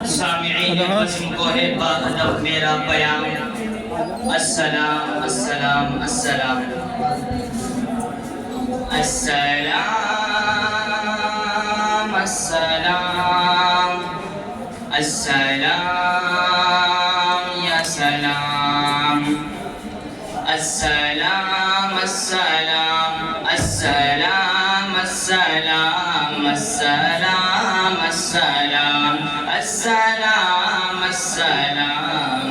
सामिईन को है बाअदब मेरा बयान। अस्सलाम अस्सलाम अस्सलाम अस्सलाम अस्सलाम अस्सलाम या सलाम अस्सलाम अस्सलाम अस्सलाम अस्सलाम अस्सलाम अस्सलाम अस्सलाम अस्सलाम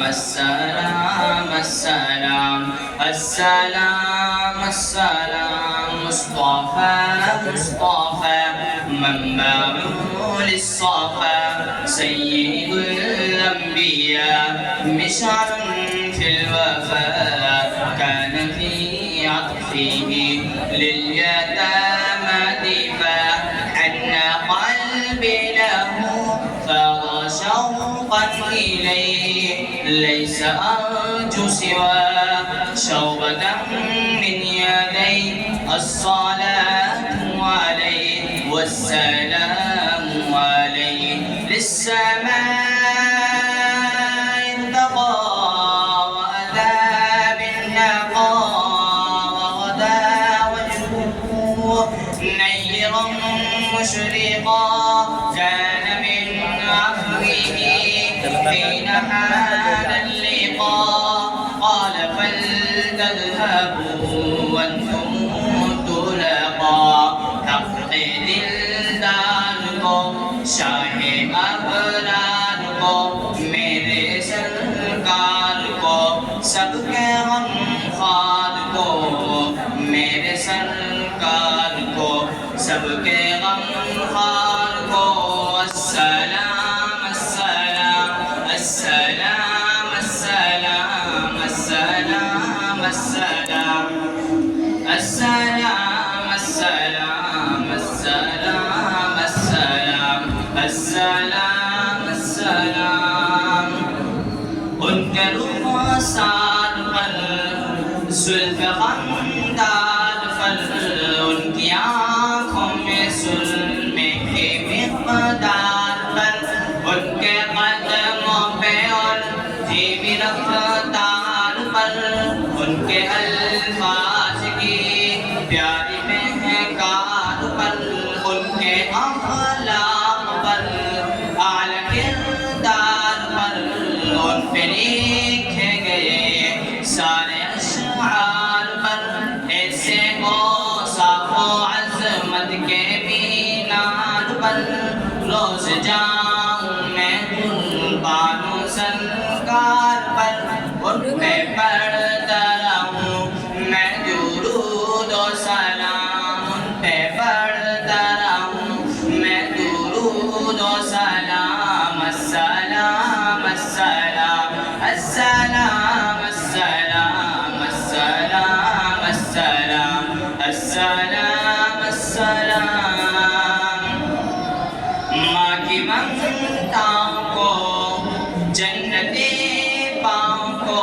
अस्सलाम अस्सलाम अस्सलाम अस्सलाम मुस्तफा मुस्तफा मंबाउल الصفا سيد الأنبياء مشعل في الوفاء كان في عطفه لليتامى دفاع حن قلبي له فاض شوقا إليه ليس أرجو سوى شوبة من يديه الصلاة عليه والسلام عليه للسماء انتقى وأتى بالنقى وغدا وجهه نيرا مشرقا كان من عفوه حين حان اللقاء قال فلتذهبوا وانتم طلقا حق दिलदार को शाहे अबरार को मेरे सरकार को सबके गमखार को मेरे सरकार को सबके गमखार को अस्सलाम अस्सलाम अस्सलाम अस्सलाम अस्सलाम अस्सलाम अस्सलाम अस्सलाम अस्सलाम अस्सलाम अस्सलाम अस्सलाम उनके रुखसार पर जुल्फ खंदार पर उनकी आँखों में सुरमे के मिक़दार पर उनके कदमों पे और धीमी रफ्तार पर उनके अल्फाज की प्यारी महकार पर उनके अखलाक पर आला किरदार पर उन पे लिखे गए सारे अशआर पर ऐसे औसाफ़ो अज़मत के मीनार पर रोज़ जाऊं मैं कुर्बानो सरकार पर उन पे पढ़ता रहूं मैं दुरूद और सलाम उन पे पढ़ता रहूं मैं दुरूद और सलाम अस्सलाम अस्सलाम अस्सलाम अस्सलाम अस्सलाम अस्सलाम अस्सलाम अस्सलाम माँ की ममताओं को जन्नते पाँव को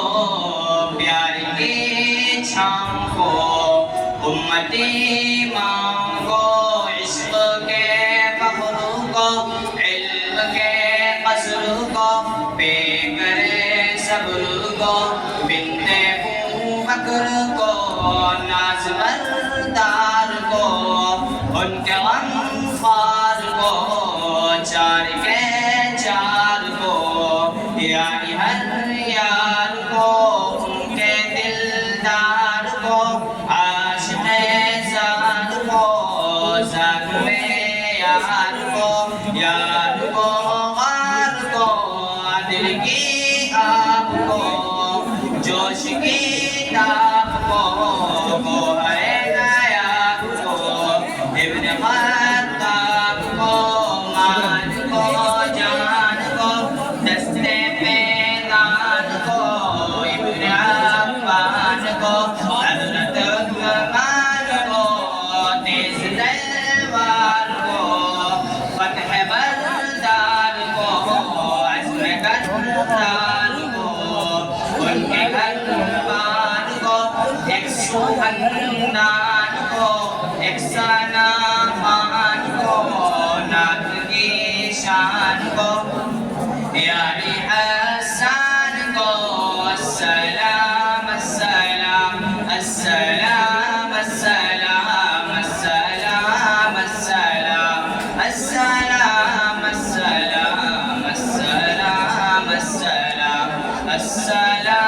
प्यार के छाँव को उम्मते माँगो इश्क़ के फ़ख्र को इल्म के क़स्र को पे करे सब्र को बिन्ते बकर को नाज़ बरदार को उनके गमखार को चार के चार को यारी हर यार को उनके दिलदार को आशिक़े ज़ात को ज़ात में यार को गार को दिल की आग को जोश की ताप को गोहरे नायाब को इब्न ख़त्ताब को मान को जान को दस्ते पैदान को इब्न अफ़्फ़ान को हज़रत उस्मान को तेज़ तलवार को फ़तह बरदार को अज़्म करदार को उनके घरबार को एक सुहन्नान को एक सना खान को नात की शान को يا ريح السان کو السلام السلام السلام السلام السلام السلام السلام السلام السلام السلام السلام